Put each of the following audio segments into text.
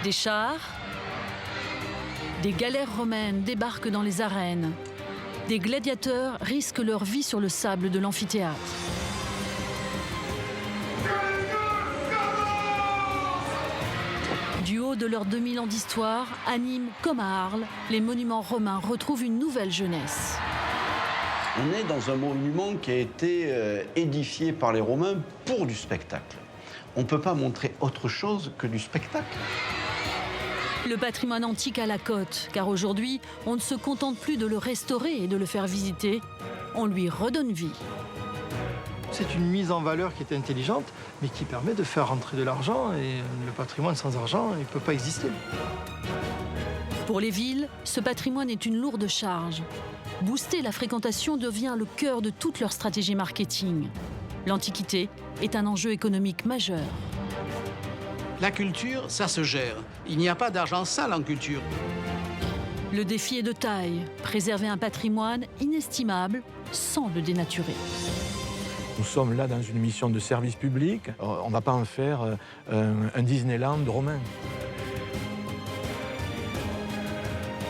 Des chars, des galères romaines débarquent dans les arènes. Des gladiateurs risquent leur vie sur le sable de l'amphithéâtre. Du haut de leurs 2000 ans d'histoire, à Nîmes comme à Arles, les monuments romains retrouvent une nouvelle jeunesse. On est dans un monument qui a été édifié par les Romains pour du spectacle. On ne peut pas montrer autre chose que du spectacle. Le patrimoine antique à la cote, car aujourd'hui, on ne se contente plus de le restaurer et de le faire visiter, on lui redonne vie. C'est une mise en valeur qui est intelligente, mais qui permet de faire rentrer de l'argent. Et le patrimoine sans argent, il ne peut pas exister. Pour les villes, ce patrimoine est une lourde charge. Booster la fréquentation devient le cœur de toute leur stratégie marketing. L'Antiquité est un enjeu économique majeur. La culture, ça se gère. Il n'y a pas d'argent sale en culture. Le défi est de taille, préserver un patrimoine inestimable sans le dénaturer. Nous sommes là dans une mission de service public. On ne va pas en faire un Disneyland romain.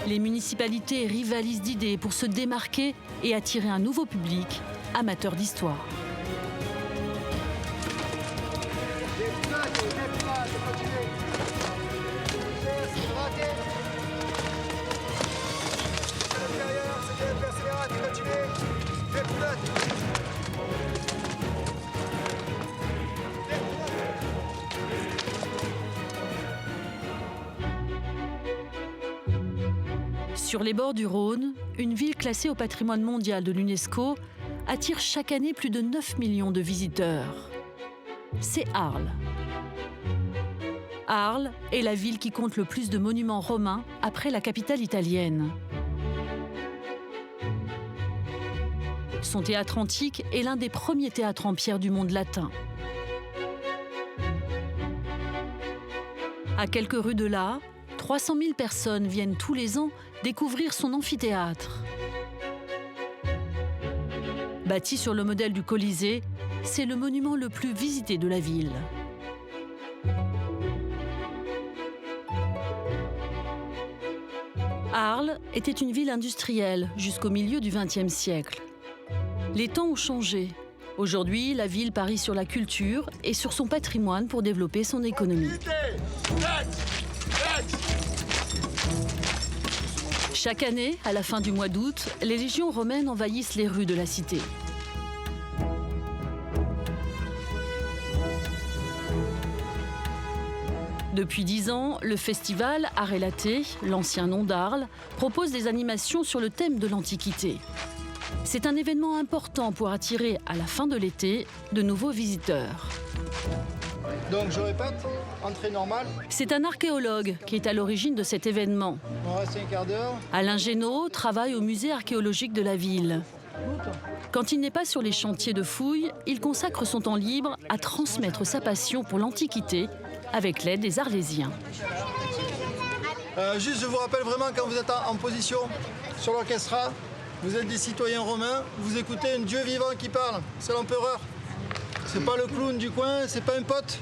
Les municipalités rivalisent d'idées pour se démarquer et attirer un nouveau public, amateur d'histoire. Sur les bords du Rhône, une ville classée au patrimoine mondial de l'UNESCO attire chaque année plus de 9 millions de visiteurs. C'est Arles. Arles est la ville qui compte le plus de monuments romains après la capitale italienne. Son théâtre antique est l'un des premiers théâtres en pierre du monde latin. À quelques rues de là, 300 000 personnes viennent tous les ans découvrir son amphithéâtre. Bâti sur le modèle du Colisée, c'est le monument le plus visité de la ville. Arles était une ville industrielle jusqu'au milieu du XXe siècle. Les temps ont changé. Aujourd'hui, la ville parie sur la culture et sur son patrimoine pour développer son économie. Chaque année, à la fin du mois d'août, les légions romaines envahissent les rues de la cité. Depuis 10 ans, le festival Art et Laté, l'ancien nom d'Arles, propose des animations sur le thème de l'Antiquité. C'est un événement important pour attirer, à la fin de l'été, de nouveaux visiteurs. Donc je répète, entrée normale. C'est un archéologue qui est à l'origine de cet événement. On reste un quart d'heure. Alain Génaud travaille au musée archéologique de la ville. Quand il n'est pas sur les chantiers de fouilles, il consacre son temps libre à transmettre sa passion pour l'Antiquité avec l'aide des Arlésiens. Juste, je vous rappelle vraiment, quand vous êtes en position sur l'orchestra, vous êtes des citoyens romains, vous écoutez un dieu vivant qui parle, c'est l'empereur. C'est pas le clown du coin, c'est pas un pote.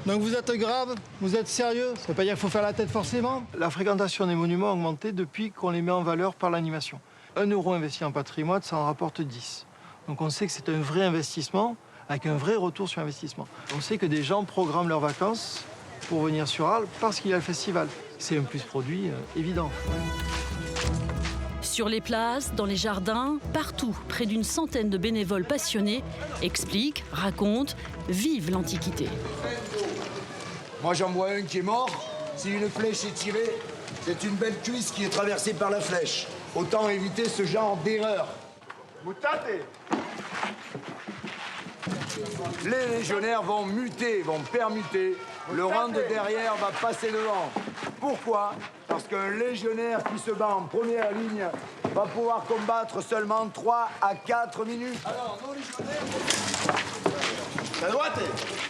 Donc vous êtes grave, vous êtes sérieux, ça veut pas dire qu'il faut faire la tête forcément. La fréquentation des monuments a augmenté depuis qu'on les met en valeur par l'animation. 1 euro investi en patrimoine, ça en rapporte 10. Donc on sait que c'est un vrai investissement, avec un vrai retour sur investissement. On sait que des gens programment leurs vacances pour venir sur Arles parce qu'il y a le festival. C'est un plus produit évident. Sur les places, dans les jardins, partout, près d'une centaine de bénévoles passionnés expliquent, racontent, vivent l'Antiquité. Moi j'en vois un qui est mort. Si une flèche est tirée, c'est une belle cuisse qui est traversée par la flèche. Autant éviter ce genre d'erreur. Mutate. Les légionnaires vont muter, vont permuter. Le rang de derrière va passer devant. Pourquoi? Parce qu'un légionnaire qui se bat en première ligne va pouvoir combattre seulement 3 à 4 minutes. Alors, nos légionnaires... La droite.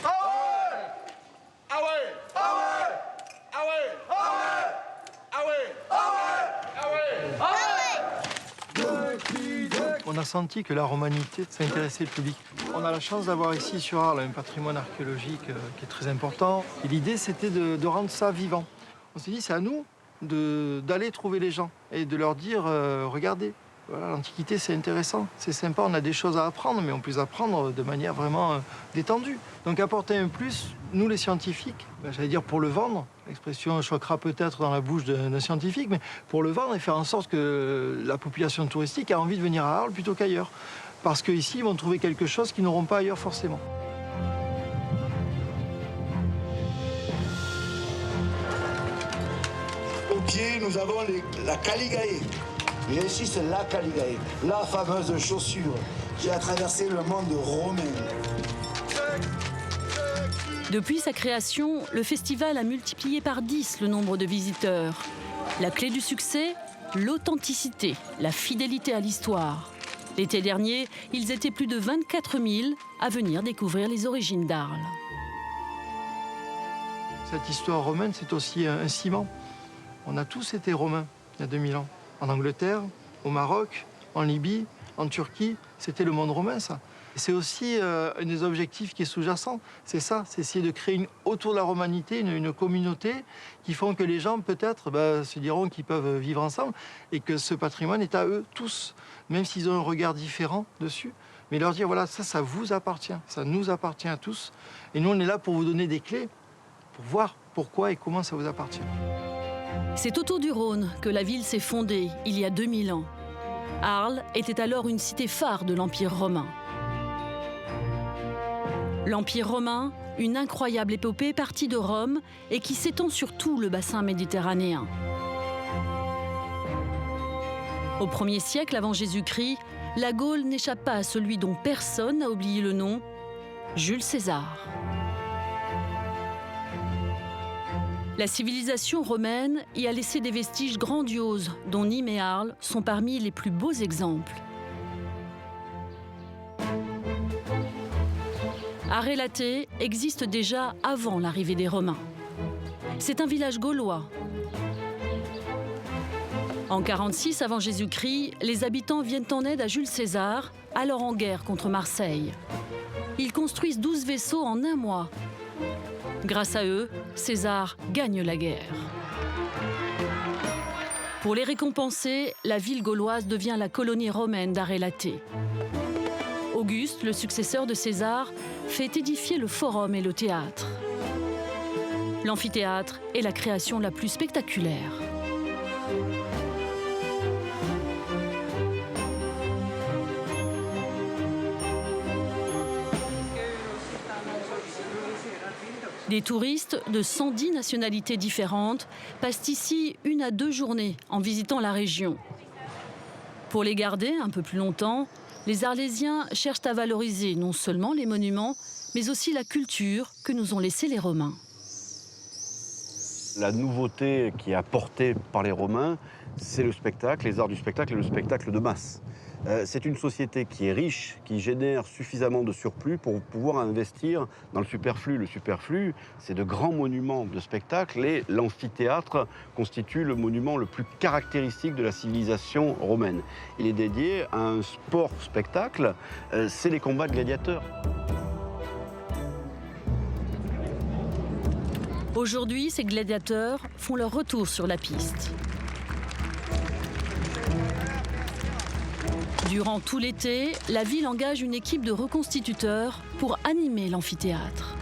Ah ouais! Ah ouais! Ah ouais! Ah ouais! Ah ouais! Ah ouais! Ah ouais! Ah ouais! On a senti que la romanité, ça intéressait le public. On a la chance d'avoir ici sur Arles un patrimoine archéologique qui est très important. Et l'idée, c'était de rendre ça vivant. On s'est dit, c'est à nous d'aller trouver les gens et de leur dire, regardez, voilà, l'Antiquité, c'est intéressant, c'est sympa, on a des choses à apprendre, mais on peut les apprendre de manière vraiment détendue. Donc apporter un plus, nous les scientifiques, j'allais dire pour le vendre, l'expression choquera peut-être dans la bouche d'un scientifique, mais pour le vendre et faire en sorte que la population touristique a envie de venir à Arles plutôt qu'ailleurs. Parce qu'ici, ils vont trouver quelque chose qu'ils n'auront pas ailleurs forcément. Au pied, nous avons la Caligae. Et ici, c'est la Caligae, la fameuse chaussure qui a traversé le monde romain. Depuis sa création, le festival a multiplié par 10 le nombre de visiteurs. La clé du succès, l'authenticité, la fidélité à l'histoire. L'été dernier, ils étaient plus de 24 000 à venir découvrir les origines d'Arles. Cette histoire romaine, c'est aussi un ciment. On a tous été romains il y a 2000 ans. En Angleterre, au Maroc, en Libye, en Turquie, c'était le monde romain, ça. C'est aussi un des objectifs qui est sous-jacent. C'est ça, c'est essayer de créer autour de la romanité une communauté qui font que les gens, peut-être, se diront qu'ils peuvent vivre ensemble et que ce patrimoine est à eux tous, même s'ils ont un regard différent dessus. Mais leur dire, voilà, ça vous appartient, ça nous appartient à tous. Et nous, on est là pour vous donner des clés, pour voir pourquoi et comment ça vous appartient. C'est autour du Rhône que la ville s'est fondée il y a 2000 ans. Arles était alors une cité phare de l'Empire romain. L'Empire romain, une incroyable épopée partie de Rome et qui s'étend sur tout le bassin méditerranéen. Au 1er siècle avant Jésus-Christ, la Gaule n'échappe pas à celui dont personne n'a oublié le nom, Jules César. La civilisation romaine y a laissé des vestiges grandioses dont Nîmes et Arles sont parmi les plus beaux exemples. Arrelaté existe déjà avant l'arrivée des Romains. C'est un village gaulois. En 46 avant Jésus-Christ, les habitants viennent en aide à Jules César, alors en guerre contre Marseille. Ils construisent 12 vaisseaux en un mois. Grâce à eux, César gagne la guerre. Pour les récompenser, la ville gauloise devient la colonie romaine d'Arrelaté. Auguste, le successeur de César, fait édifier le forum et le théâtre. L'amphithéâtre est la création la plus spectaculaire. Des touristes de 110 nationalités différentes passent ici 1 à 2 journées en visitant la région. Pour les garder un peu plus longtemps, les Arlésiens cherchent à valoriser non seulement les monuments, mais aussi la culture que nous ont laissée les Romains. La nouveauté qui est apportée par les Romains, c'est le spectacle, les arts du spectacle et le spectacle de masse. C'est une société qui est riche, qui génère suffisamment de surplus pour pouvoir investir dans le superflu. Le superflu, c'est de grands monuments de spectacle et l'amphithéâtre constitue le monument le plus caractéristique de la civilisation romaine. Il est dédié à un sport-spectacle, c'est les combats de gladiateurs. Aujourd'hui, ces gladiateurs font leur retour sur la piste. Durant tout l'été, la ville engage une équipe de reconstituteurs pour animer l'amphithéâtre.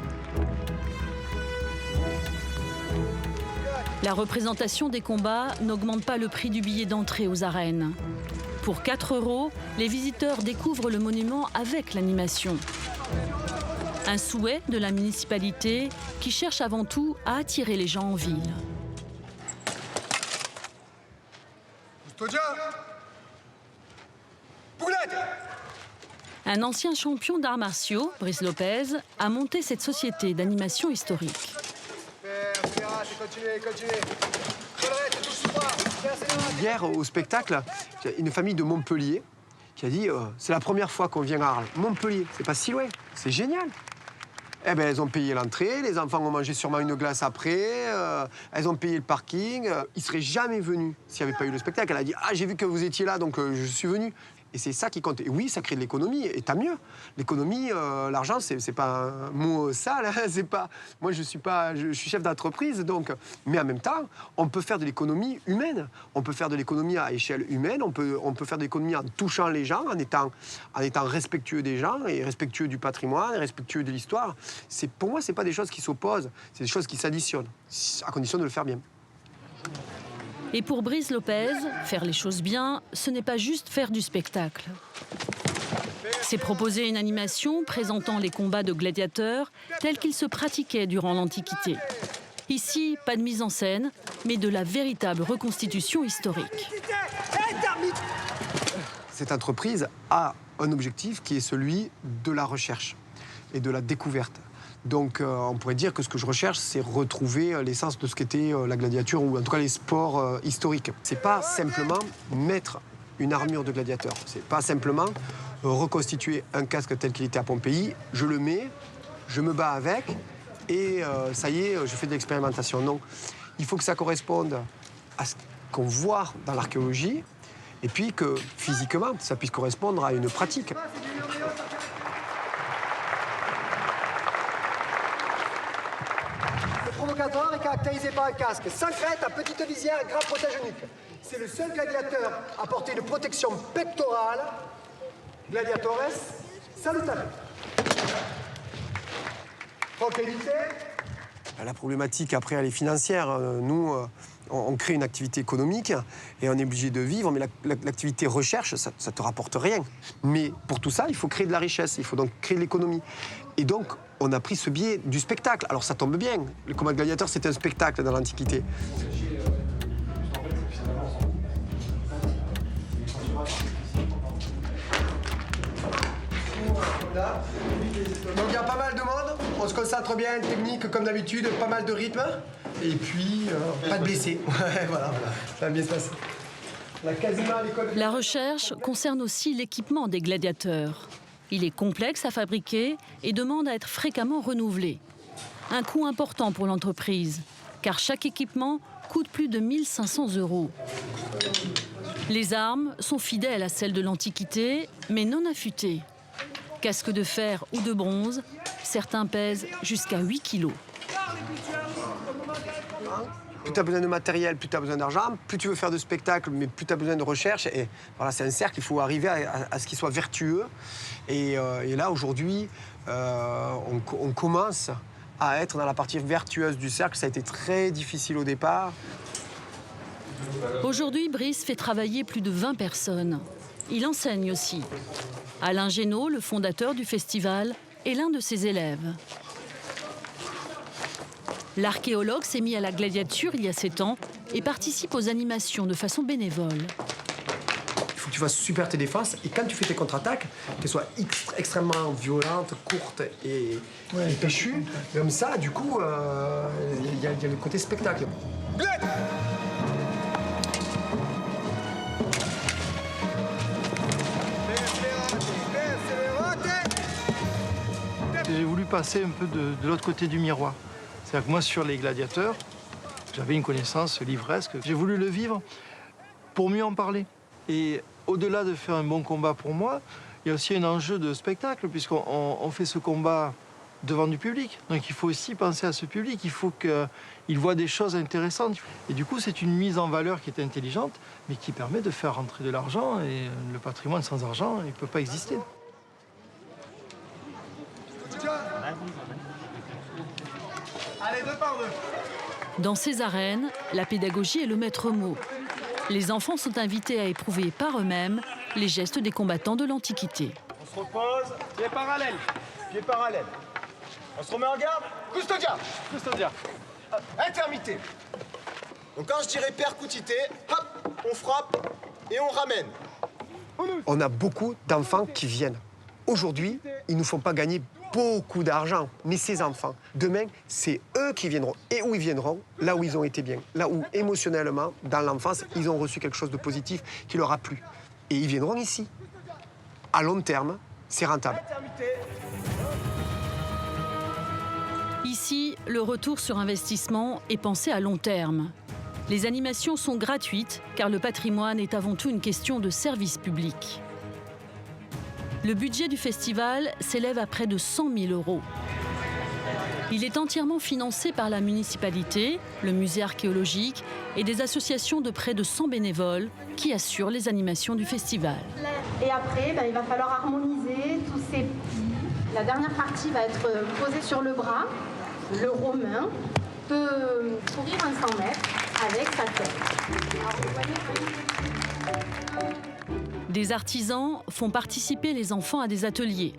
La représentation des combats n'augmente pas le prix du billet d'entrée aux arènes. Pour 4 €, les visiteurs découvrent le monument avec l'animation. Un souhait de la municipalité qui cherche avant tout à attirer les gens en ville. Un ancien champion d'arts martiaux, Brice Lopez, a monté cette société d'animation historique. Hier, au spectacle, il y a une famille de Montpellier qui a dit c'est la première fois qu'on vient à Arles. Montpellier, c'est pas si loin, c'est génial. Eh ben, elles ont payé l'entrée, les enfants ont mangé sûrement une glace après, elles ont payé le parking. Ils ne seraient jamais venus s'il n'y avait pas eu le spectacle. Elle a dit ah, j'ai vu que vous étiez là, donc je suis venu. Et c'est ça qui compte. Et oui, ça crée de l'économie, et tant mieux. L'économie, l'argent, c'est pas un mot sale, hein, c'est pas... Moi, je suis chef d'entreprise, donc... Mais en même temps, on peut faire de l'économie humaine. On peut faire de l'économie à échelle humaine, on peut faire de l'économie en touchant les gens, en étant respectueux des gens, et respectueux du patrimoine, et respectueux de l'histoire. Pour moi, c'est pas des choses qui s'opposent, c'est des choses qui s'additionnent, à condition de le faire bien. Et pour Brice Lopez, faire les choses bien, ce n'est pas juste faire du spectacle. C'est proposer une animation présentant les combats de gladiateurs tels qu'ils se pratiquaient durant l'Antiquité. Ici, pas de mise en scène, mais de la véritable reconstitution historique. Cette entreprise a un objectif qui est celui de la recherche et de la découverte. Donc on pourrait dire que ce que je recherche, c'est retrouver l'essence de ce qu'était la gladiature, ou en tout cas les sports historiques. C'est pas simplement mettre une armure de gladiateur. C'est pas simplement reconstituer un casque tel qu'il était à Pompéi. Je le mets, je me bats avec, et ça y est, je fais de l'expérimentation. Non, il faut que ça corresponde à ce qu'on voit dans l'archéologie, et puis que physiquement, ça puisse correspondre à une pratique. Provocateur est caractérisé par un casque sans crête, à petite visière et grand protège-nuque. C'est le seul gladiateur à porter une protection pectorale. Gladiatores salutaris. Tranquillité. La problématique après, elle est financière. Nous, on crée une activité économique et on est obligé de vivre, mais l'activité recherche, ça ne te rapporte rien. Mais pour tout ça, il faut créer de la richesse, il faut donc créer de l'économie. Et donc, on a pris ce biais du spectacle. Alors ça tombe bien, le combat de gladiateurs, c'était un spectacle dans l'Antiquité. Donc il y a pas mal de monde, on se concentre bien, technique comme d'habitude, pas mal de rythme. Et puis, pas de blessés. voilà, ça va bien se passer. La recherche concerne aussi l'équipement des gladiateurs. Il est complexe à fabriquer et demande à être fréquemment renouvelé. Un coût important pour l'entreprise, car chaque équipement coûte plus de 1 500 €. Les armes sont fidèles à celles de l'Antiquité, mais non affûtées. Casques de fer ou de bronze, certains pèsent jusqu'à 8 kilos. Plus tu as besoin de matériel, plus tu as besoin d'argent, plus tu veux faire de spectacle, mais plus tu as besoin de recherche. Et voilà, c'est un cercle, il faut arriver à ce qu'il soit vertueux. Et là, aujourd'hui, on commence à être dans la partie vertueuse du cercle. Ça a été très difficile au départ. Aujourd'hui, Brice fait travailler plus de 20 personnes. Il enseigne aussi. Alain Génaud, le fondateur du festival, est l'un de ses élèves. L'archéologue s'est mis à la gladiature il y a 7 ans et participe aux animations de façon bénévole. Il faut que tu fasses super tes défenses, et quand tu fais tes contre-attaques, qu'elles soient extrêmement violentes, courtes et péchues, comme ça, du coup, il y a le côté spectacle. J'ai voulu passer un peu de l'autre côté du miroir. C'est-à-dire que moi, sur les gladiateurs, j'avais une connaissance livresque. J'ai voulu le vivre pour mieux en parler. Et au-delà de faire un bon combat pour moi, il y a aussi un enjeu de spectacle, puisqu'on fait ce combat devant du public. Donc il faut aussi penser à ce public, il faut qu'il voit des choses intéressantes. Et du coup, c'est une mise en valeur qui est intelligente, mais qui permet de faire rentrer de l'argent. Et le patrimoine sans argent, il ne peut pas exister. Allez, 2 par 2. Dans ces arènes, la pédagogie est le maître mot. Les enfants sont invités à éprouver par eux-mêmes les gestes des combattants de l'Antiquité. On se repose, pied parallèle, pied parallèle. On se remet en garde, custodia, custodia. Intermité. Donc quand je dirais percutité, hop, on frappe et on ramène. On a beaucoup d'enfants qui viennent. Aujourd'hui, ils ne nous font pas gagner beaucoup d'argent, mais ces enfants, demain, c'est eux qui viendront. Et où ils viendront? Là où ils ont été bien. Là où, émotionnellement, dans l'enfance, ils ont reçu quelque chose de positif qui leur a plu. Et ils viendront ici. À long terme, c'est rentable. Ici, le retour sur investissement est pensé à long terme. Les animations sont gratuites, car le patrimoine est avant tout une question de service public. Le budget du festival s'élève à près de 100 000 €. Il est entièrement financé par la municipalité, le musée archéologique et des associations de près de 100 bénévoles qui assurent les animations du festival. Et après, il va falloir harmoniser tous ces plis. La dernière partie va être posée sur le bras. Le Romain peut courir un 100 mètres avec sa tête. Des artisans font participer les enfants à des ateliers.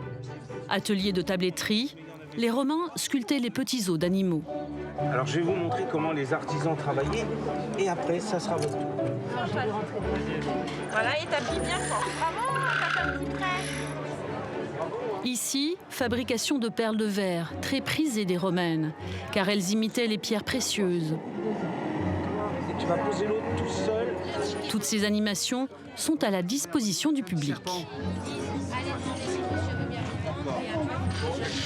Ateliers de tabletterie, les Romains sculptaient les petits os d'animaux. Alors je vais vous montrer comment les artisans travaillaient et après ça sera votre tour. Voilà, et t'appuies bien fort. Vraiment, t'as un petit prêt. Ici, fabrication de perles de verre, très prisées des Romaines, car elles imitaient les pierres précieuses. Et tu vas poser l'autre tout seul. Toutes ces animations sont à la disposition du public.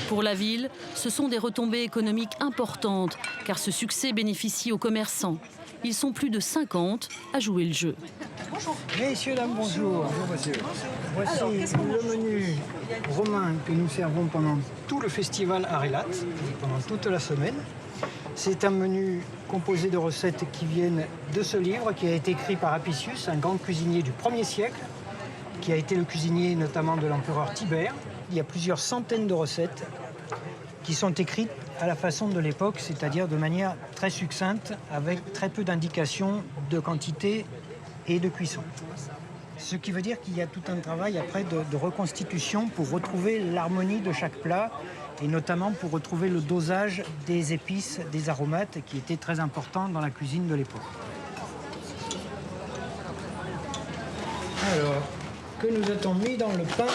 Pour la ville, ce sont des retombées économiques importantes, car ce succès bénéficie aux commerçants. Ils sont plus de 50 à jouer le jeu. Messieurs, dames, bonjour. Bonjour, monsieur. Voici le menu romain que nous servons pendant tout le festival Arelat, pendant toute la semaine. C'est un menu composé de recettes qui viennent de ce livre qui a été écrit par Apicius, un grand cuisinier du 1er siècle, qui a été le cuisinier notamment de l'empereur Tibère. Il y a plusieurs centaines de recettes qui sont écrites à la façon de l'époque, c'est-à-dire de manière très succincte, avec très peu d'indications de quantité et de cuisson. Ce qui veut dire qu'il y a tout un travail après de reconstitution pour retrouver l'harmonie de chaque plat et notamment pour retrouver le dosage des épices, des aromates qui étaient très importants dans la cuisine de l'époque. Alors, que nous a-t-on mis dans le pain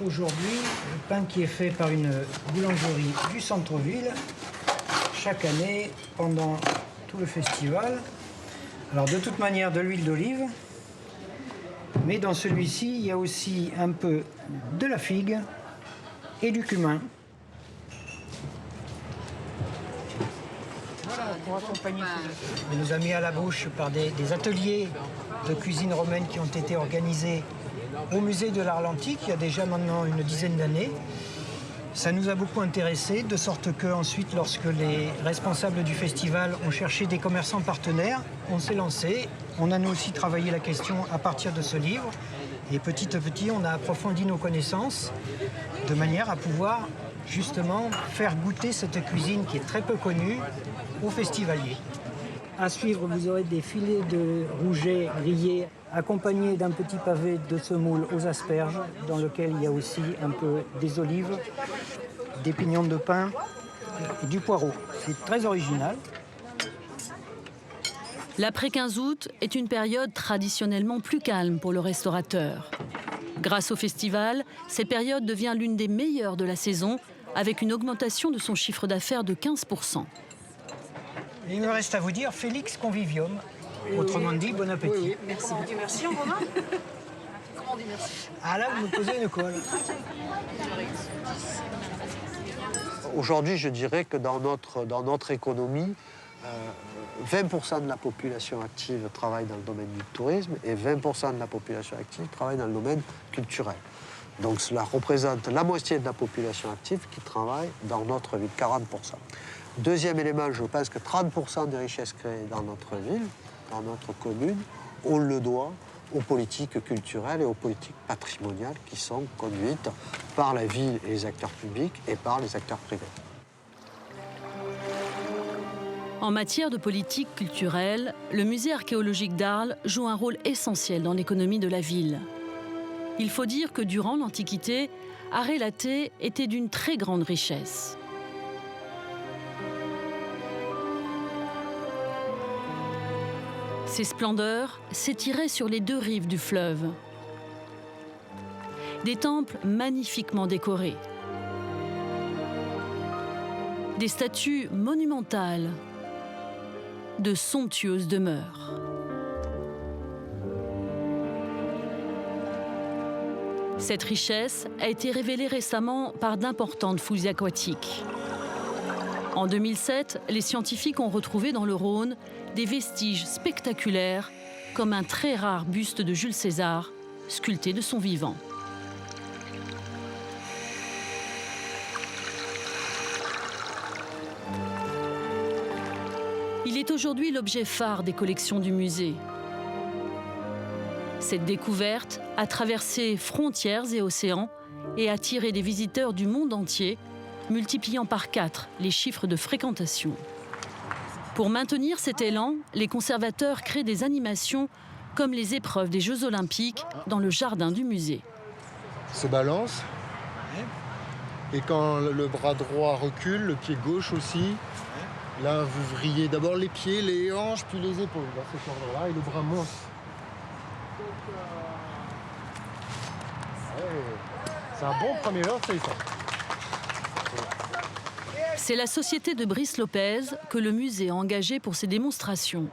aujourd'hui? Le pain qui est fait par une boulangerie du centre-ville chaque année pendant tout le festival. Alors de toute manière de l'huile d'olive, mais dans celui-ci il y a aussi un peu de la figue et du cumin. Voilà, pour accompagner. On nous a mis à la bouche par des ateliers de cuisine romaine qui ont été organisés au musée de l'Art Antique il y a déjà maintenant une dizaine d'années. Ça nous a beaucoup intéressés, de sorte que ensuite, lorsque les responsables du festival ont cherché des commerçants partenaires, on s'est lancé. On a nous aussi travaillé la question à partir de ce livre. Et petit à petit, on a approfondi nos connaissances de manière à pouvoir justement faire goûter cette cuisine qui est très peu connue aux festivaliers. À suivre, vous aurez des filets de rouget grillés accompagnés d'un petit pavé de semoule aux asperges, dans lequel il y a aussi un peu des olives, des pignons de pain et du poireau. C'est très original. L'après-15 août est une période traditionnellement plus calme pour le restaurateur. Grâce au festival, cette période devient l'une des meilleures de la saison, avec une augmentation de son chiffre d'affaires de 15%. Il me reste à vous dire Félix Convivium. Autrement dit, bon appétit. Oui. Merci. On dit merci en romain? Comment on dit merci? Ah là, vous me posez une colle. Aujourd'hui, je dirais que dans notre économie, 20% de la population active travaille dans le domaine du tourisme et 20% de la population active travaille dans le domaine culturel. Donc cela représente la moitié de la population active qui travaille dans notre ville, 40%. Deuxième élément, je pense que 30% des richesses créées dans notre ville, dans notre commune, on le doit aux politiques culturelles et aux politiques patrimoniales qui sont conduites par la ville et les acteurs publics et par les acteurs privés. En matière de politique culturelle, le musée archéologique d'Arles joue un rôle essentiel dans l'économie de la ville. Il faut dire que durant l'Antiquité, Arrelaté était d'une très grande richesse. Ses splendeurs s'étiraient sur les deux rives du fleuve. Des temples magnifiquement décorés. Des statues monumentales. De somptueuses demeures. Cette richesse a été révélée récemment par d'importantes fouilles aquatiques. En 2007, les scientifiques ont retrouvé dans le Rhône des vestiges spectaculaires, comme un très rare buste de Jules César, sculpté de son vivant. Il est aujourd'hui l'objet phare des collections du musée. Cette découverte a traversé frontières et océans et attiré des visiteurs du monde entier, multipliant par 4 les chiffres de fréquentation. Pour maintenir cet élan, les conservateurs créent des animations comme les épreuves des Jeux Olympiques dans le jardin du musée. Se balance. Et quand le bras droit recule, le pied gauche aussi, là vous vrillez d'abord les pieds, les hanches, puis les épaules, dans cet ordre-là, et le bras monte. C'est un bon premier ordre, c'est ça. C'est la société de Brice Lopez que le musée a engagée pour ces démonstrations.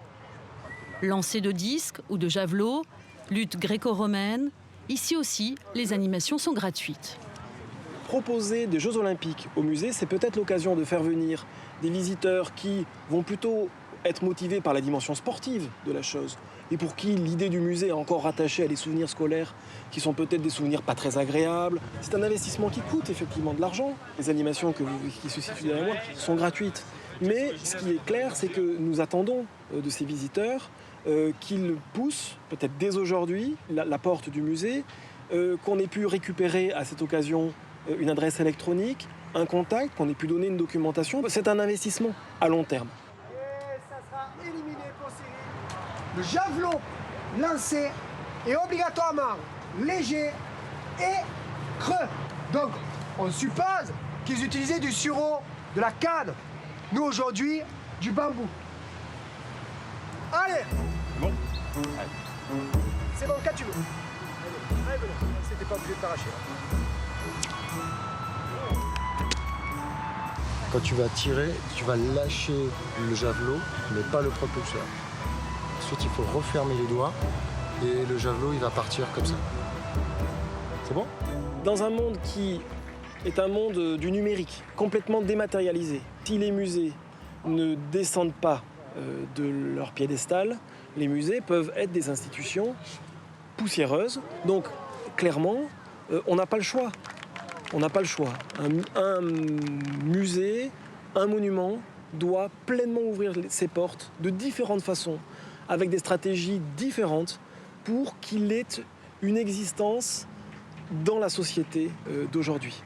Lancer de disques ou de javelots, lutte gréco-romaine, ici aussi, les animations sont gratuites. Proposer des Jeux Olympiques au musée, c'est peut-être l'occasion de faire venir des visiteurs qui vont plutôt être motivés par la dimension sportive de la chose et pour qui l'idée du musée est encore rattachée à des souvenirs scolaires qui sont peut-être des souvenirs pas très agréables. C'est un investissement qui coûte effectivement de l'argent. Les animations qui se situent derrière moi sont gratuites. Mais ce qui est clair, c'est que nous attendons de ces visiteurs qu'ils poussent, peut-être dès aujourd'hui, la porte du musée, qu'on ait pu récupérer à cette occasion une adresse électronique, un contact, qu'on ait pu donner une documentation. C'est un investissement à long terme. Et ça sera éliminé pour Cyril. Le javelot lancé est obligatoirement léger et creux. Donc, on suppose qu'ils utilisaient du sureau, de la canne. Nous, aujourd'hui, du bambou. Allez! Bon. C'est bon, quand tu veux. Allez, c'était pas obligé de t'arracher. Quand tu vas tirer, tu vas lâcher le javelot, mais pas le propulseur. Ensuite, il faut refermer les doigts et le javelot, il va partir comme ça. C'est bon? Dans un monde qui est un monde du numérique, complètement dématérialisé, si les musées ne descendent pas de leur piédestal, les musées peuvent être des institutions poussiéreuses. Donc, clairement, on n'a pas le choix. On n'a pas le choix. Un musée, un monument doit pleinement ouvrir ses portes de différentes façons, avec des stratégies différentes pour qu'il ait une existence dans la société d'aujourd'hui.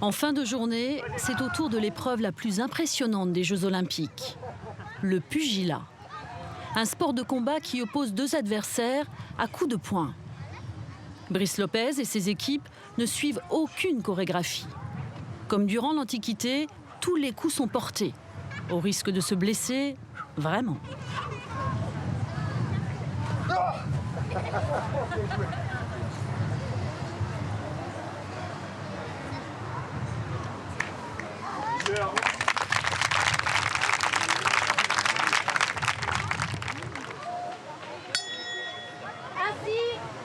En fin de journée, c'est au tour de l'épreuve la plus impressionnante des Jeux Olympiques, le pugilat. Un sport de combat qui oppose 2 adversaires à coups de poing. Brice Lopez et ses équipes ne suivent aucune chorégraphie. Comme durant l'Antiquité, tous les coups sont portés, au risque de se blesser vraiment. Ainsi,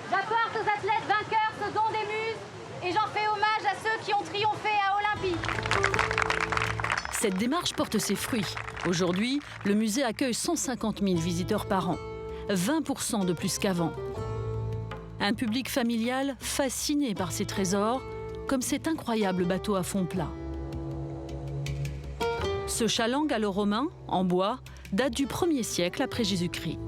j'apporte aux athlètes vainqueurs ce don des muses et j'en fais hommage à ceux qui ont triomphé à Olympie. Cette démarche porte ses fruits. Aujourd'hui, le musée accueille 150 000 visiteurs par an, 20% de plus qu'avant. Un public familial fasciné par ces trésors, comme cet incroyable bateau à fond plat. Ce chaland gallo-romain, en bois, date du 1er siècle après Jésus-Christ.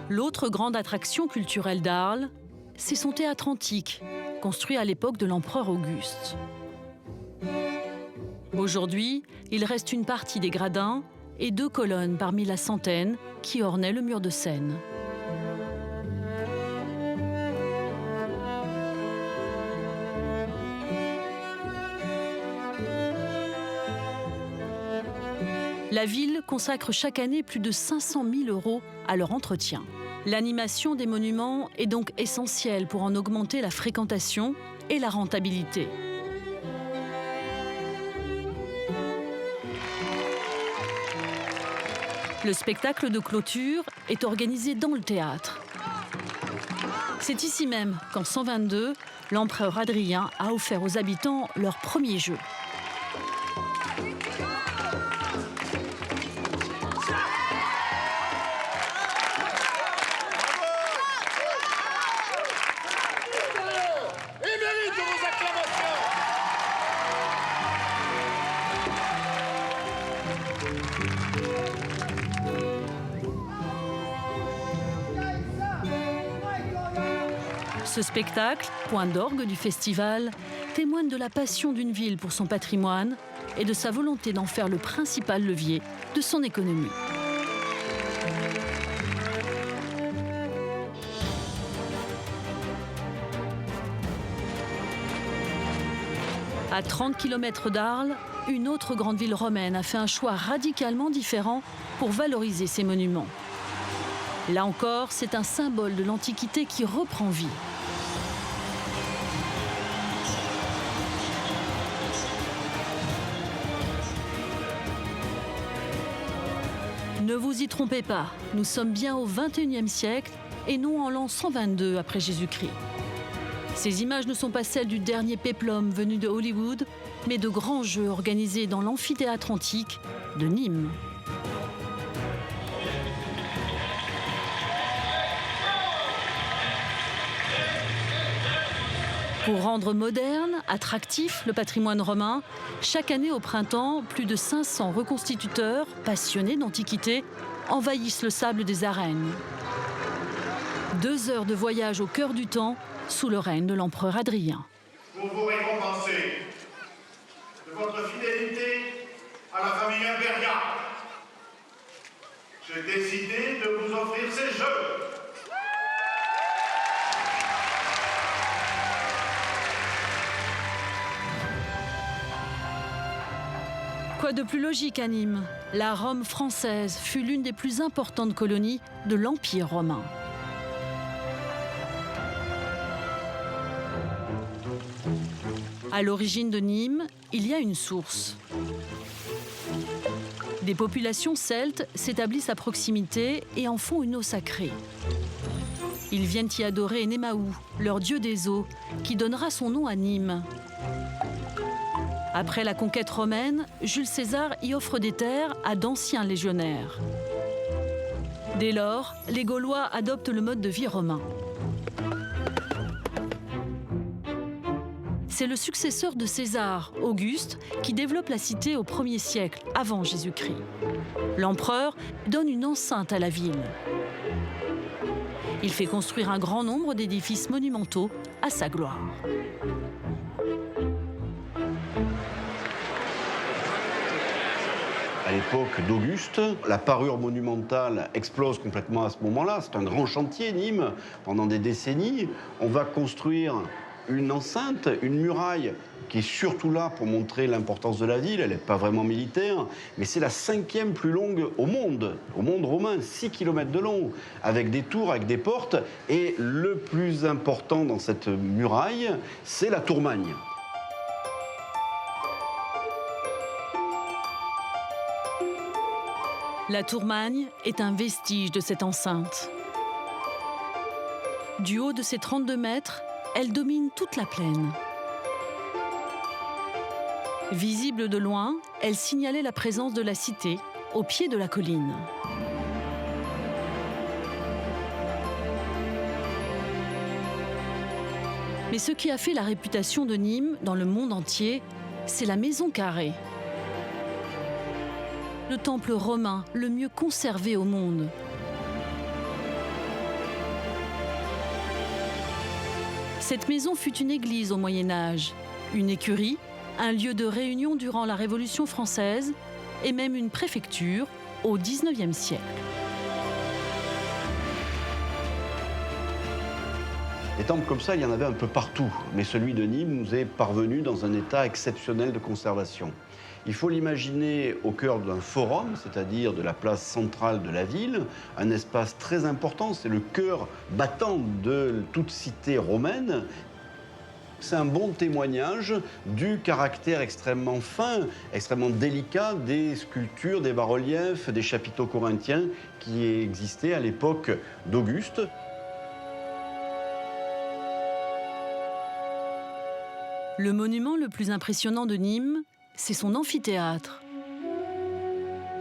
L'autre grande attraction culturelle d'Arles, c'est son théâtre antique, construit à l'époque de l'empereur Auguste. Aujourd'hui, il reste une partie des gradins et 2 colonnes parmi la centaine qui ornaient le mur de Seine. La ville consacre chaque année plus de 500 000 € à leur entretien. L'animation des monuments est donc essentielle pour en augmenter la fréquentation et la rentabilité. Le spectacle de clôture est organisé dans le théâtre. C'est ici même qu'en 122, l'empereur Adrien a offert aux habitants leur premier jeu. Ce spectacle, point d'orgue du festival, témoigne de la passion d'une ville pour son patrimoine et de sa volonté d'en faire le principal levier de son économie. À 30 km d'Arles, une autre grande ville romaine a fait un choix radicalement différent pour valoriser ses monuments. Là encore, c'est un symbole de l'Antiquité qui reprend vie. Ne vous y trompez pas, nous sommes bien au XXIe siècle et non en l'an 122 après Jésus-Christ. Ces images ne sont pas celles du dernier péplum venu de Hollywood, mais de grands jeux organisés dans l'amphithéâtre antique de Nîmes. Pour rendre moderne, attractif le patrimoine romain, chaque année au printemps, plus de 500 reconstituteurs, passionnés d'antiquité, envahissent le sable des arènes. 2 heures de voyage au cœur du temps, sous le règne de l'empereur Adrien. Pour vous récompenser de votre fidélité à la famille impériale, j'ai décidé de vous offrir ces jeux. Quoi de plus logique à Nîmes? La Rome française fut l'une des plus importantes colonies de l'Empire romain. À l'origine de Nîmes, il y a une source. Des populations celtes s'établissent à proximité et en font une eau sacrée. Ils viennent y adorer Némaou, leur dieu des eaux, qui donnera son nom à Nîmes. Après la conquête romaine, Jules César y offre des terres à d'anciens légionnaires. Dès lors, les Gaulois adoptent le mode de vie romain. C'est le successeur de César, Auguste, qui développe la cité au 1er siècle, avant Jésus-Christ. L'empereur donne une enceinte à la ville. Il fait construire un grand nombre d'édifices monumentaux à sa gloire. À l'époque d'Auguste, la parure monumentale explose complètement à ce moment-là. C'est un grand chantier, Nîmes, pendant des décennies. On va construire une enceinte, une muraille, qui est surtout là pour montrer l'importance de la ville. Elle n'est pas vraiment militaire, mais c'est la 5e plus longue au monde romain, 6 km de long, avec des tours, avec des portes. Et le plus important dans cette muraille, c'est la Tourmagne. La Tourmagne est un vestige de cette enceinte. Du haut de ses 32 mètres, elle domine toute la plaine. Visible de loin, elle signalait la présence de la cité au pied de la colline. Mais ce qui a fait la réputation de Nîmes dans le monde entier, c'est la maison carrée. Le temple romain le mieux conservé au monde. Cette maison fut une église au Moyen-Âge, une écurie, un lieu de réunion durant la Révolution française et même une préfecture au XIXe siècle. Des temples comme ça, il y en avait un peu partout, mais celui de Nîmes nous est parvenu dans un état exceptionnel de conservation. Il faut l'imaginer au cœur d'un forum, c'est-à-dire de la place centrale de la ville, un espace très important, c'est le cœur battant de toute cité romaine. C'est un bon témoignage du caractère extrêmement fin, extrêmement délicat des sculptures, des bas-reliefs, des chapiteaux corinthiens qui existaient à l'époque d'Auguste. Le monument le plus impressionnant de Nîmes, c'est son amphithéâtre.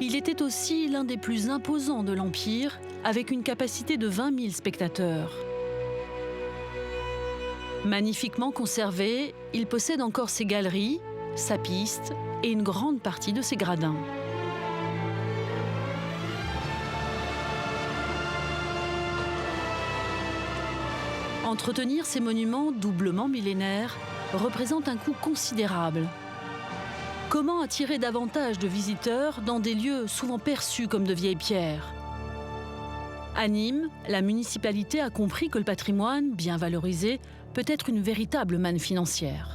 Il était aussi l'un des plus imposants de l'Empire, avec une capacité de 20 000 spectateurs. Magnifiquement conservé, il possède encore ses galeries, sa piste et une grande partie de ses gradins. Entretenir ces monuments doublement millénaires représente un coût considérable. Comment attirer davantage de visiteurs dans des lieux souvent perçus comme de vieilles pierres? À Nîmes, la municipalité a compris que le patrimoine, bien valorisé, peut être une véritable manne financière.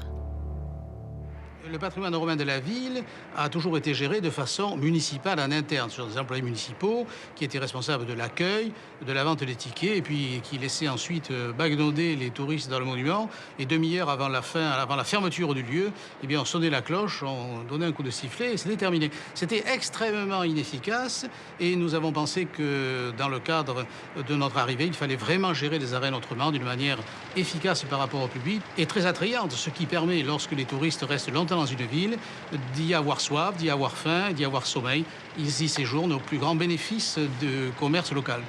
Le patrimoine romain de la ville a toujours été géré de façon municipale en interne. Ce sont des employés municipaux qui étaient responsables de l'accueil, de la vente des tickets et puis qui laissaient ensuite bagnoder les touristes dans le monument. Et demi-heure avant la fermeture du lieu, eh bien, on sonnait la cloche, on donnait un coup de sifflet et c'était terminé. C'était extrêmement inefficace et nous avons pensé que dans le cadre de notre arrivée, il fallait vraiment gérer les arènes autrement, d'une manière efficace par rapport au public et très attrayante, ce qui permet, lorsque les touristes restent longtemps dans une ville, d'y avoir soif, d'y avoir faim, d'y avoir sommeil. Ils y séjournent au plus grand bénéfice du commerce local.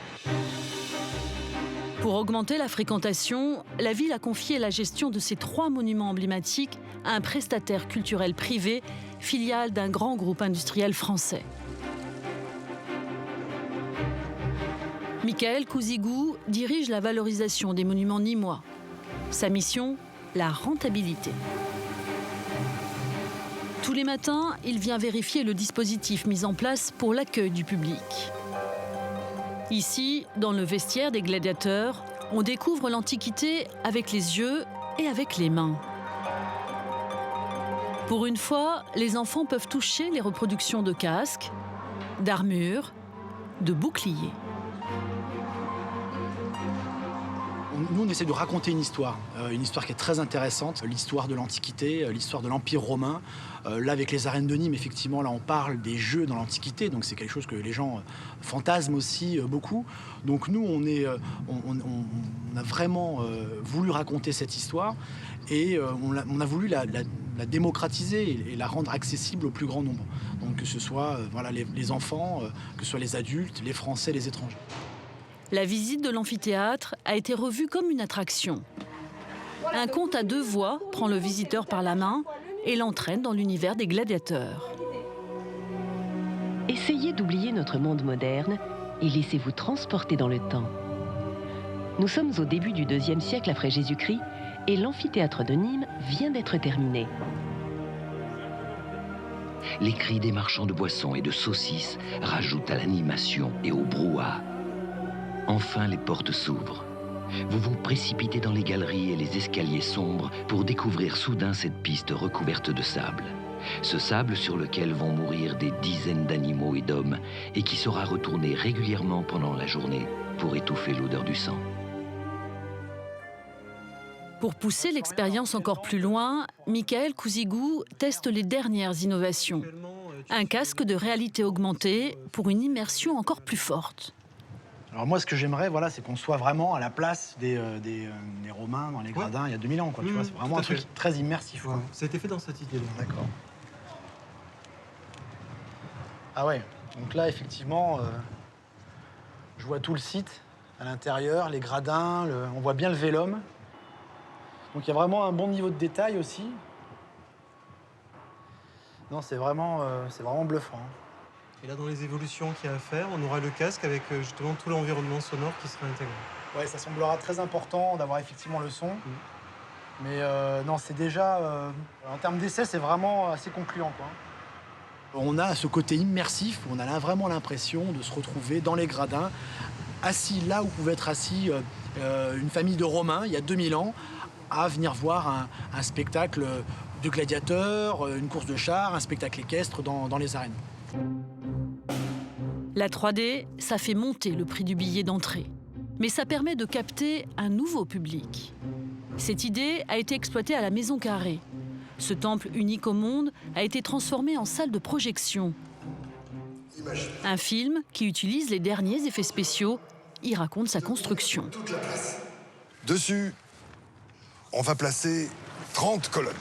Pour augmenter la fréquentation, la ville a confié la gestion de ces 3 monuments emblématiques à un prestataire culturel privé, filiale d'un grand groupe industriel français. Michael Couzigou dirige la valorisation des monuments nîmois. Sa mission, la rentabilité. Tous les matins, il vient vérifier le dispositif mis en place pour l'accueil du public. Ici, dans le vestiaire des gladiateurs, on découvre l'Antiquité avec les yeux et avec les mains. Pour une fois, les enfants peuvent toucher les reproductions de casques, d'armures, de boucliers. Nous, on essaie de raconter une histoire qui est très intéressante, l'histoire de l'Antiquité, l'histoire de l'Empire romain. Là, avec les arènes de Nîmes, effectivement, là, on parle des jeux dans l'Antiquité, donc c'est quelque chose que les gens fantasment aussi beaucoup. Donc nous, on a vraiment voulu raconter cette histoire et on a voulu la démocratiser et la rendre accessible au plus grand nombre. Donc que ce soit voilà, les enfants, que ce soit les adultes, les Français, les étrangers. La visite de l'amphithéâtre a été revue comme une attraction. Un conte à 2 voix prend le visiteur par la main et l'entraîne dans l'univers des gladiateurs. Essayez d'oublier notre monde moderne et laissez-vous transporter dans le temps. Nous sommes au début du IIe siècle après Jésus-Christ et l'amphithéâtre de Nîmes vient d'être terminé. Les cris des marchands de boissons et de saucisses rajoutent à l'animation et au brouhaha. Enfin, les portes s'ouvrent. Vous vous précipitez dans les galeries et les escaliers sombres pour découvrir soudain cette piste recouverte de sable. Ce sable sur lequel vont mourir des dizaines d'animaux et d'hommes et qui sera retourné régulièrement pendant la journée pour étouffer l'odeur du sang. Pour pousser l'expérience encore plus loin, Michael Couzigou teste les dernières innovations. Un casque de réalité augmentée pour une immersion encore plus forte. Alors moi, ce que j'aimerais, voilà, c'est qu'on soit vraiment à la place des Romains dans les gradins il y a 2000 ans. Quoi, tu vois, c'est vraiment un truc très immersif. Ouais, ça a été fait dans cette idée-là. D'accord. Ah ouais, donc là, effectivement, je vois tout le site à l'intérieur, les gradins, on voit bien le vélum. Donc il y a vraiment un bon niveau de détail aussi. Non, c'est vraiment bluffant. Et là, dans les évolutions qu'il y a à faire, on aura le casque avec justement tout l'environnement sonore qui sera intégré. Ouais, ça semblera très important d'avoir effectivement le son. Mais non, c'est déjà... en termes d'essai, c'est vraiment assez concluant, quoi. On a ce côté immersif où on a vraiment l'impression de se retrouver dans les gradins, assis là où pouvait être assis une famille de Romains il y a 2000 ans, à venir voir un spectacle de gladiateurs, une course de chars, un spectacle équestre dans les arènes. La 3D, ça fait monter le prix du billet d'entrée. Mais ça permet de capter un nouveau public. Cette idée a été exploitée à la Maison Carrée. Ce temple unique au monde a été transformé en salle de projection. Un film qui utilise les derniers effets spéciaux y raconte sa construction. Dessus, on va placer 30 colonnes.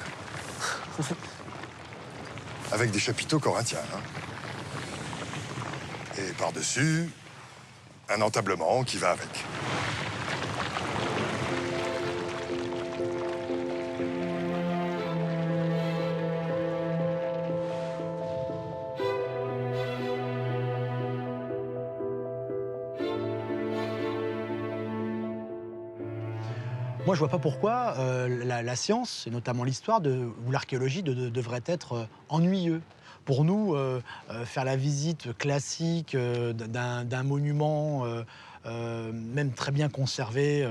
Avec des chapiteaux corinthiens. Hein. Et par-dessus, un entablement qui va avec. Moi, je vois pas pourquoi la science, et notamment l'histoire ou l'archéologie, devrait être ennuyeux. Pour nous, faire la visite classique d'un monument, même très bien conservé,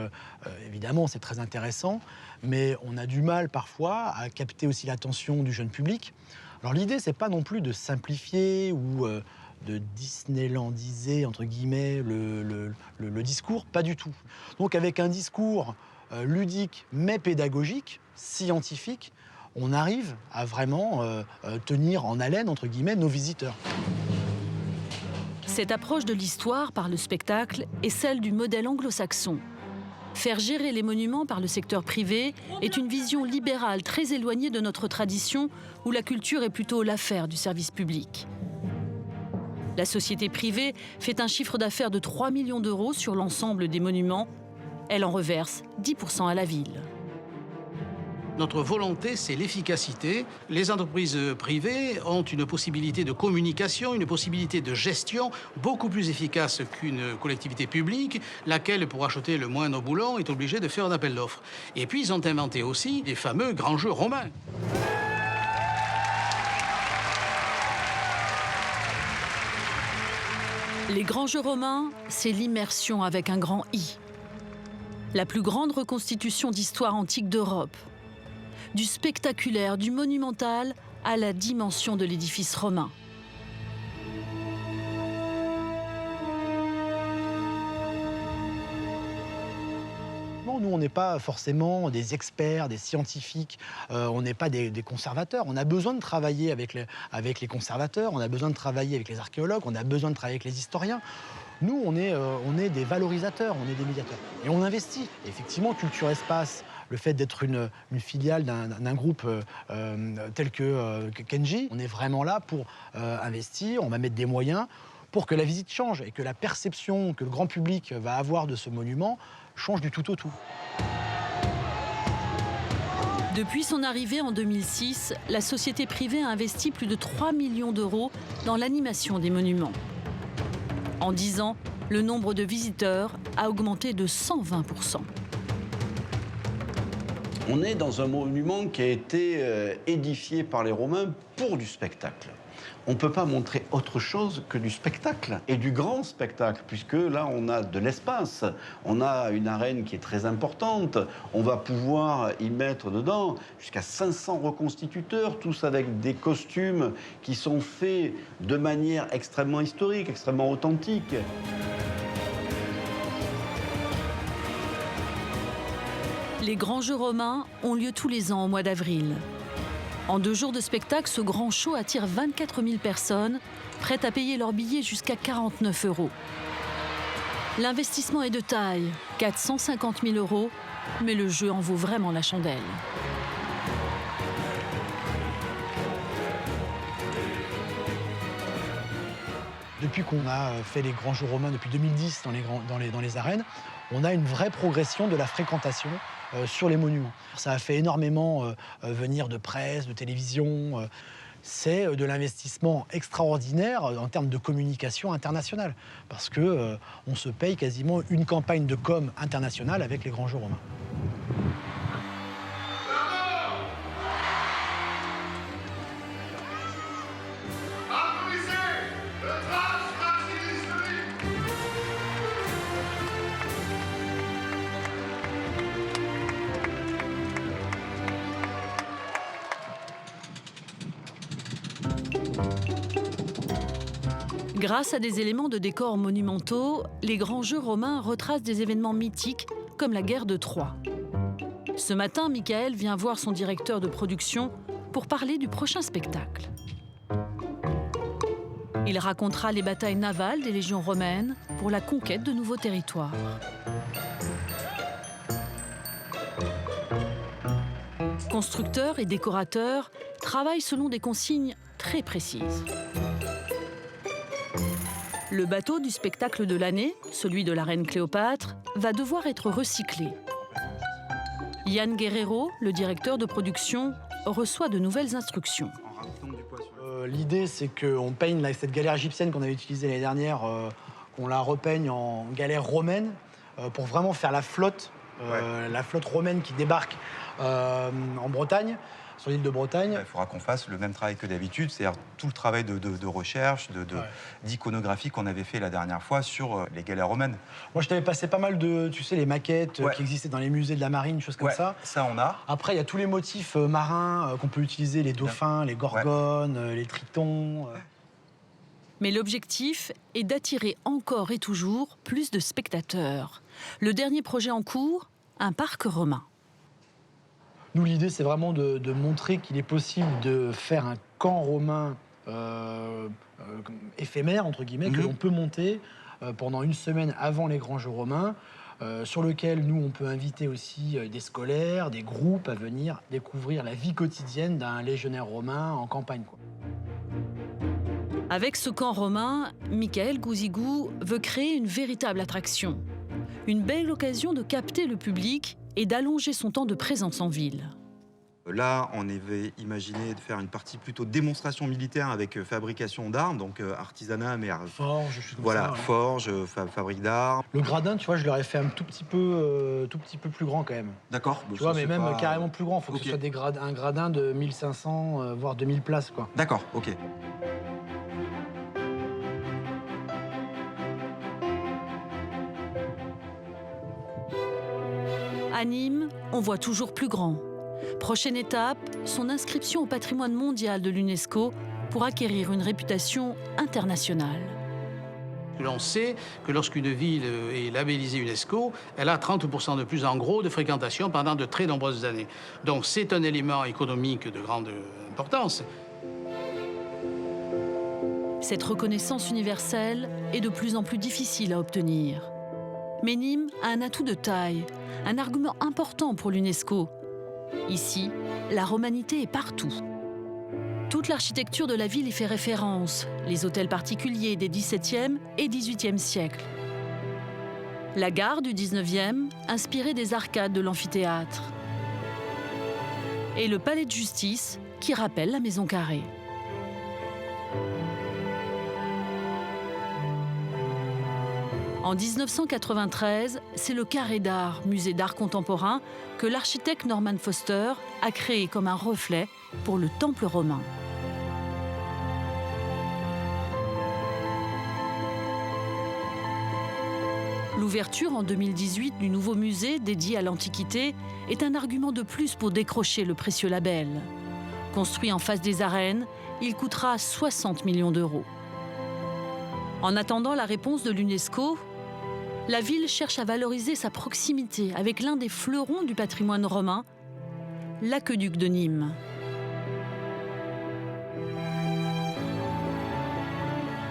évidemment, c'est très intéressant, mais on a du mal parfois à capter aussi l'attention du jeune public. Alors l'idée, c'est pas non plus de simplifier ou de Disneylandiser, entre guillemets, le discours, pas du tout. Donc avec un discours ludique mais pédagogique, scientifique, on arrive à vraiment tenir en haleine, entre guillemets, nos visiteurs. Cette approche de l'histoire par le spectacle est celle du modèle anglo-saxon. Faire gérer les monuments par le secteur privé est une vision libérale très éloignée de notre tradition où la culture est plutôt l'affaire du service public. La société privée fait un chiffre d'affaires de 3 millions d'euros sur l'ensemble des monuments. Elle en reverse 10% à la ville. Notre volonté, c'est l'efficacité. Les entreprises privées ont une possibilité de communication, une possibilité de gestion beaucoup plus efficace qu'une collectivité publique, laquelle, pour acheter le moindre boulon, est obligée de faire un appel d'offres. Et puis, ils ont inventé aussi les fameux grands jeux romains. Les grands jeux romains, c'est l'immersion avec un grand I. La plus grande reconstitution d'histoire antique d'Europe. Du spectaculaire, du monumental, à la dimension de l'édifice romain. Nous, on n'est pas forcément des experts, des scientifiques, on n'est pas des conservateurs. On a besoin de travailler avec les conservateurs, on a besoin de travailler avec les archéologues, on a besoin de travailler avec les historiens. Nous, on est des valorisateurs, on est des médiateurs. Et on investit. Et effectivement, Culture Espace, le fait d'être une filiale d'un groupe tel que Kenji, on est vraiment là pour investir, on va mettre des moyens pour que la visite change et que la perception que le grand public va avoir de ce monument change du tout au tout. Depuis son arrivée en 2006, la société privée a investi plus de 3 millions d'euros dans l'animation des monuments. En 10 ans, le nombre de visiteurs a augmenté de 120%. On est dans un monument qui a été édifié par les Romains pour du spectacle. On ne peut pas montrer autre chose que du spectacle, et du grand spectacle, puisque là, on a de l'espace, on a une arène qui est très importante, on va pouvoir y mettre dedans jusqu'à 500 reconstituteurs, tous avec des costumes qui sont faits de manière extrêmement historique, extrêmement authentique. Les grands jeux romains ont lieu tous les ans au mois d'avril. En 2 jours de spectacle, ce grand show attire 24 000 personnes, prêtes à payer leur billet jusqu'à 49 €. L'investissement est de taille, 450 000 €, mais le jeu en vaut vraiment la chandelle. Depuis qu'on a fait les grands jeux romains depuis 2010 dans les arènes, on a une vraie progression de la fréquentation sur les monuments. Ça a fait énormément venir de presse, de télévision. C'est de l'investissement extraordinaire en termes de communication internationale. Parce qu'on se paye quasiment une campagne de com internationale avec les grands jeux romains. Grâce à des éléments de décor monumentaux, les grands jeux romains retracent des événements mythiques comme la guerre de Troie. Ce matin, Michael vient voir son directeur de production pour parler du prochain spectacle. Il racontera les batailles navales des légions romaines pour la conquête de nouveaux territoires. Constructeurs et décorateurs travaillent selon des consignes très précises. Le bateau du spectacle de l'année, celui de la reine Cléopâtre, va devoir être recyclé. Yann Guerrero, le directeur de production, reçoit de nouvelles instructions. L'idée, c'est qu'on peigne cette galère égyptienne qu'on avait utilisée l'année dernière, qu'on la repeigne en galère romaine, pour vraiment faire la flotte la flotte romaine qui débarque en Bretagne, sur l'île de Bretagne. Il faudra qu'on fasse le même travail que d'habitude, c'est-à-dire tout le travail de recherche, d'iconographie qu'on avait fait la dernière fois sur les galères romaines. Moi, je t'avais passé pas mal de, tu sais, les maquettes qui existaient dans les musées de la marine, choses comme ça. Ça, on a. Après, il y a tous les motifs marins qu'on peut utiliser, les dauphins, les gorgones, les tritons. Mais l'objectif est d'attirer encore et toujours plus de spectateurs. Le dernier projet en cours, un parc romain. Nous, l'idée, c'est vraiment de montrer qu'il est possible de faire un camp romain éphémère, entre guillemets, que l'on peut monter pendant une semaine avant les grands jeux romains, sur lequel nous, on peut inviter aussi des scolaires, des groupes à venir découvrir la vie quotidienne d'un légionnaire romain en campagne, quoi. Avec ce camp romain, Michael Gouzigou veut créer une véritable attraction. Une belle occasion de capter le public et d'allonger son temps de présence en ville. Là, on avait imaginé de faire une partie plutôt démonstration militaire avec fabrication d'armes, donc artisanat, mais forge, voilà, forge, fabrique d'armes. Le gradin, tu vois, je l'aurais fait un tout petit peu plus grand quand même. D'accord. Tu vois, mais même carrément plus grand. Il faut que ce soit un gradin de 1500, voire 2000 places, quoi. D'accord, ok. À Nîmes, on voit toujours plus grand. Prochaine étape, son inscription au patrimoine mondial de l'UNESCO pour acquérir une réputation internationale. On sait que lorsqu'une ville est labellisée UNESCO, elle a 30% de plus en gros de fréquentation pendant de très nombreuses années. Donc c'est un élément économique de grande importance. Cette reconnaissance universelle est de plus en plus difficile à obtenir. Mais Nîmes a un atout de taille, un argument important pour l'UNESCO. Ici, la romanité est partout. Toute l'architecture de la ville y fait référence, les hôtels particuliers des XVIIe et XVIIIe siècles. La gare du XIXe, inspirée des arcades de l'amphithéâtre. Et le palais de justice, qui rappelle la maison carrée. En 1993, c'est le Carré d'Art, musée d'art contemporain, que l'architecte Norman Foster a créé comme un reflet pour le temple romain. L'ouverture en 2018 du nouveau musée dédié à l'Antiquité est un argument de plus pour décrocher le précieux label. Construit en face des arènes, il coûtera 60 millions d'euros. En attendant la réponse de l'UNESCO, la ville cherche à valoriser sa proximité avec l'un des fleurons du patrimoine romain, l'aqueduc de Nîmes.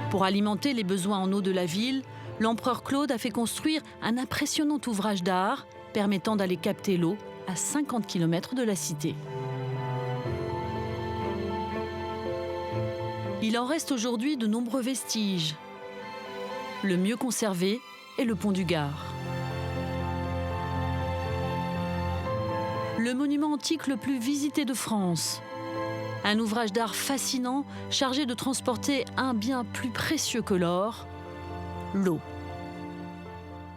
Pour alimenter les besoins en eau de la ville, l'empereur Claude a fait construire un impressionnant ouvrage d'art permettant d'aller capter l'eau à 50 km de la cité. Il en reste aujourd'hui de nombreux vestiges. Le mieux conservé est le pont du Gard. Le monument antique le plus visité de France. Un ouvrage d'art fascinant chargé de transporter un bien plus précieux que l'or, l'eau.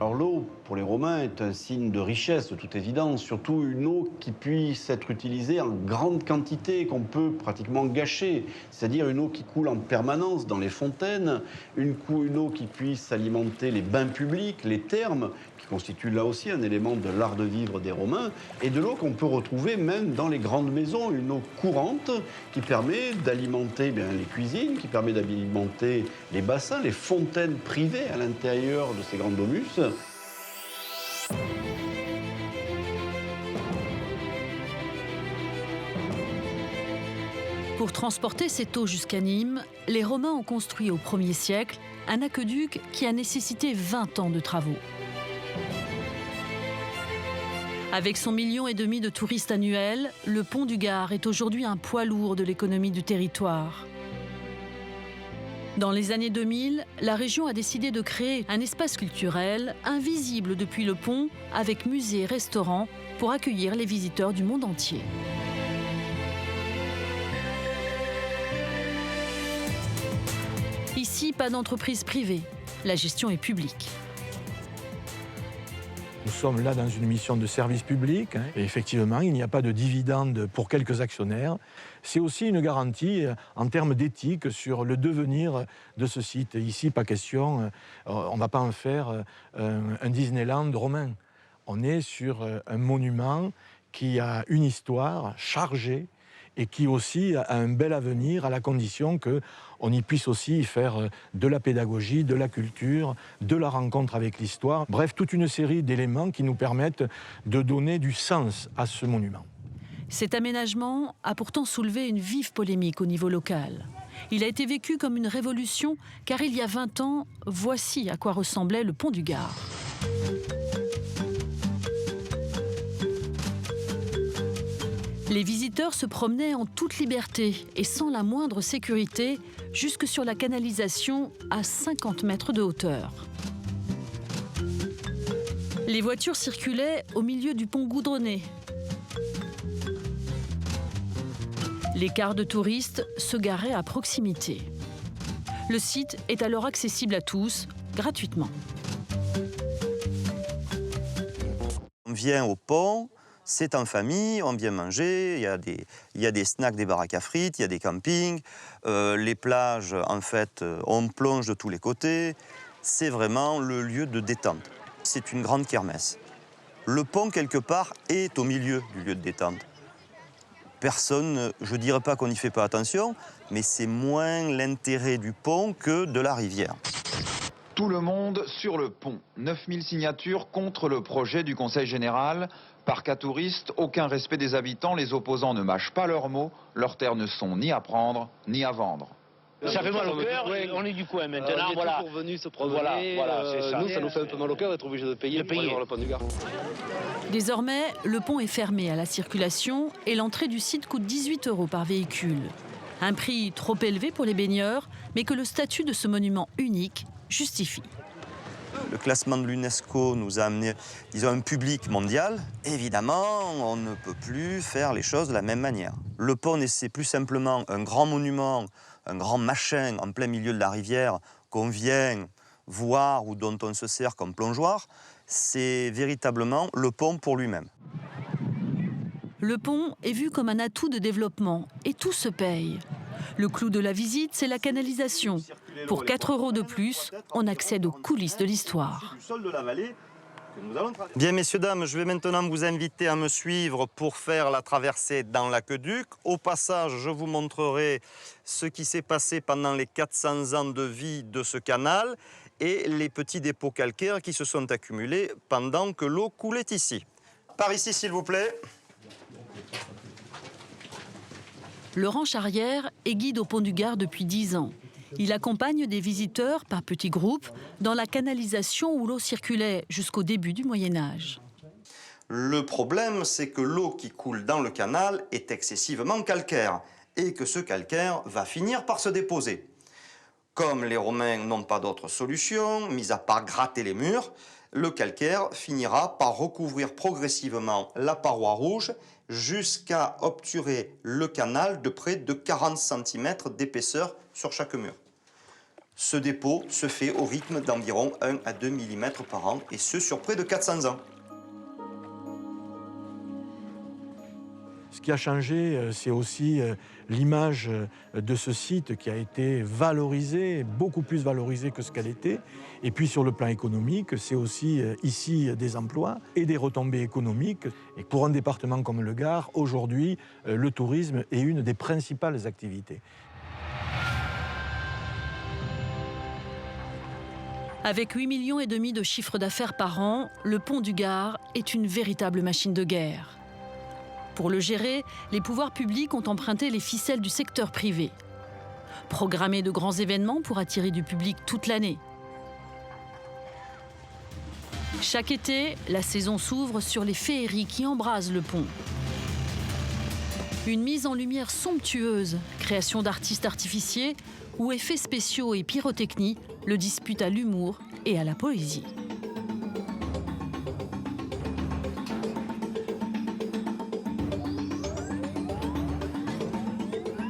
Alors l'eau, pour les Romains, est un signe de richesse, de toute évidence, surtout une eau qui puisse être utilisée en grande quantité, qu'on peut pratiquement gâcher, c'est-à-dire une eau qui coule en permanence dans les fontaines, une eau qui puisse alimenter les bains publics, les thermes, qui constituent là aussi un élément de l'art de vivre des Romains, et de l'eau qu'on peut retrouver même dans les grandes maisons, une eau courante qui permet d'alimenter les cuisines, qui permet d'alimenter les bassins, les fontaines privées à l'intérieur de ces grandes domus. Pour transporter cette eau jusqu'à Nîmes, les Romains ont construit au 1er siècle un aqueduc qui a nécessité 20 ans de travaux. Avec son 1,5 million de touristes annuels, le pont du Gard est aujourd'hui un poids lourd de l'économie du territoire. Dans les années 2000, la région a décidé de créer un espace culturel invisible depuis le pont, avec musée et restaurant, pour accueillir les visiteurs du monde entier. Ici, pas d'entreprise privée. La gestion est publique. Nous sommes là dans une mission de service public. Et effectivement, il n'y a pas de dividende pour quelques actionnaires. C'est aussi une garantie en termes d'éthique sur le devenir de ce site. Ici, pas question, on ne va pas en faire un Disneyland romain. On est sur un monument qui a une histoire chargée et qui aussi a un bel avenir à la condition qu'on y puisse aussi faire de la pédagogie, de la culture, de la rencontre avec l'histoire. Bref, toute une série d'éléments qui nous permettent de donner du sens à ce monument. Cet aménagement a pourtant soulevé une vive polémique au niveau local. Il a été vécu comme une révolution car il y a 20 ans, voici à quoi ressemblait le pont du Gard. Les visiteurs se promenaient en toute liberté et sans la moindre sécurité jusque sur la canalisation à 50 mètres de hauteur. Les voitures circulaient au milieu du pont goudronné. Les cars de touristes se garaient à proximité. Le site est alors accessible à tous, gratuitement. On vient au pont. C'est en famille, on vient manger, il y a des snacks, des baraques à frites, il y a des campings, les plages, en fait, on plonge de tous les côtés. C'est vraiment le lieu de détente. C'est une grande kermesse. Le pont, quelque part, est au milieu du lieu de détente. Personne, je ne dirais pas qu'on n'y fait pas attention, mais c'est moins l'intérêt du pont que de la rivière. Tout le monde sur le pont. 9000 signatures contre le projet du Conseil général. Parc à touristes, aucun respect des habitants, les opposants ne mâchent pas leurs mots, leurs terres ne sont ni à prendre, ni à vendre. Ça fait mal au cœur, on est du coin maintenant, on est toujours venus se promener, c'est ça. Nous ça nous fait un peu mal au cœur d'être obligés de payer pour aller voir le pont du Gard. Désormais, le pont est fermé à la circulation et l'entrée du site coûte 18 € par véhicule. Un prix trop élevé pour les baigneurs, mais que le statut de ce monument unique justifie. Le classement de l'UNESCO nous a amené, disons, un public mondial. Évidemment, on ne peut plus faire les choses de la même manière. Le pont, c'est plus simplement un grand monument, un grand machin en plein milieu de la rivière qu'on vient voir ou dont on se sert comme plongeoir. C'est véritablement le pont pour lui-même. Le pont est vu comme un atout de développement et tout se paye. Le clou de la visite, c'est la canalisation. Pour 4 € de plus, on accède aux coulisses de l'histoire. Bien, messieurs, dames, je vais maintenant vous inviter à me suivre pour faire la traversée dans l'aqueduc. Au passage, je vous montrerai ce qui s'est passé pendant les 400 ans de vie de ce canal et les petits dépôts calcaires qui se sont accumulés pendant que l'eau coulait ici. Par ici, s'il vous plaît. Laurent Charrière est guide au pont du Gard depuis 10 ans. Il accompagne des visiteurs par petits groupes dans la canalisation où l'eau circulait jusqu'au début du Moyen-Âge. Le problème, c'est que l'eau qui coule dans le canal est excessivement calcaire et que ce calcaire va finir par se déposer. Comme les Romains n'ont pas d'autre solution, mis à part gratter les murs, le calcaire finira par recouvrir progressivement la paroi rouge jusqu'à obturer le canal de près de 40 cm d'épaisseur sur chaque mur. Ce dépôt se fait au rythme d'environ 1 à 2 mm par an, et ce sur près de 400 ans. Ce qui a changé, c'est aussi l'image de ce site qui a été valorisée, beaucoup plus valorisée que ce qu'elle était. Et puis sur le plan économique, c'est aussi ici des emplois et des retombées économiques. Et pour un département comme le Gard, aujourd'hui, le tourisme est une des principales activités. Avec 8,5 millions de chiffre d'affaires par an, le pont du Gard est une véritable machine de guerre. Pour le gérer, les pouvoirs publics ont emprunté les ficelles du secteur privé. Programmer de grands événements pour attirer du public toute l'année. Chaque été, la saison s'ouvre sur les féeries qui embrasent le pont. Une mise en lumière somptueuse, création d'artistes artificiers ou effets spéciaux et pyrotechnie le disputent à l'humour et à la poésie.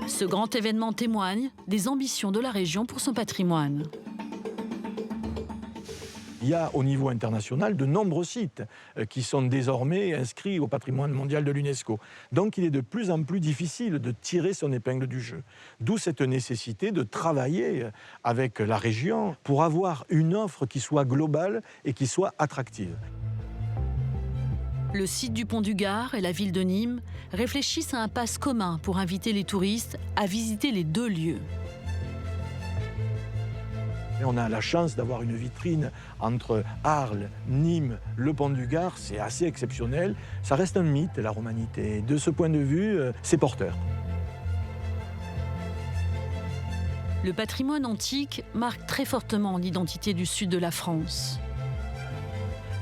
Ce grand événement témoigne des ambitions de la région pour son patrimoine. Il y a au niveau international de nombreux sites qui sont désormais inscrits au patrimoine mondial de l'UNESCO. Donc il est de plus en plus difficile de tirer son épingle du jeu. D'où cette nécessité de travailler avec la région pour avoir une offre qui soit globale et qui soit attractive. Le site du Pont du Gard et la ville de Nîmes réfléchissent à un pass commun pour inviter les touristes à visiter les deux lieux. Et on a la chance d'avoir une vitrine entre Arles, Nîmes, le Pont du Gard, c'est assez exceptionnel. Ça reste un mythe, la romanité. De ce point de vue, c'est porteur. Le patrimoine antique marque très fortement l'identité du sud de la France.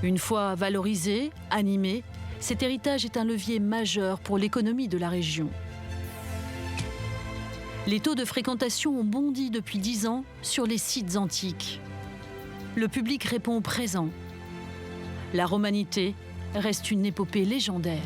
Une fois valorisé, animé, cet héritage est un levier majeur pour l'économie de la région. Les taux de fréquentation ont bondi depuis 10 ans sur les sites antiques. Le public répond présent. La romanité reste une épopée légendaire.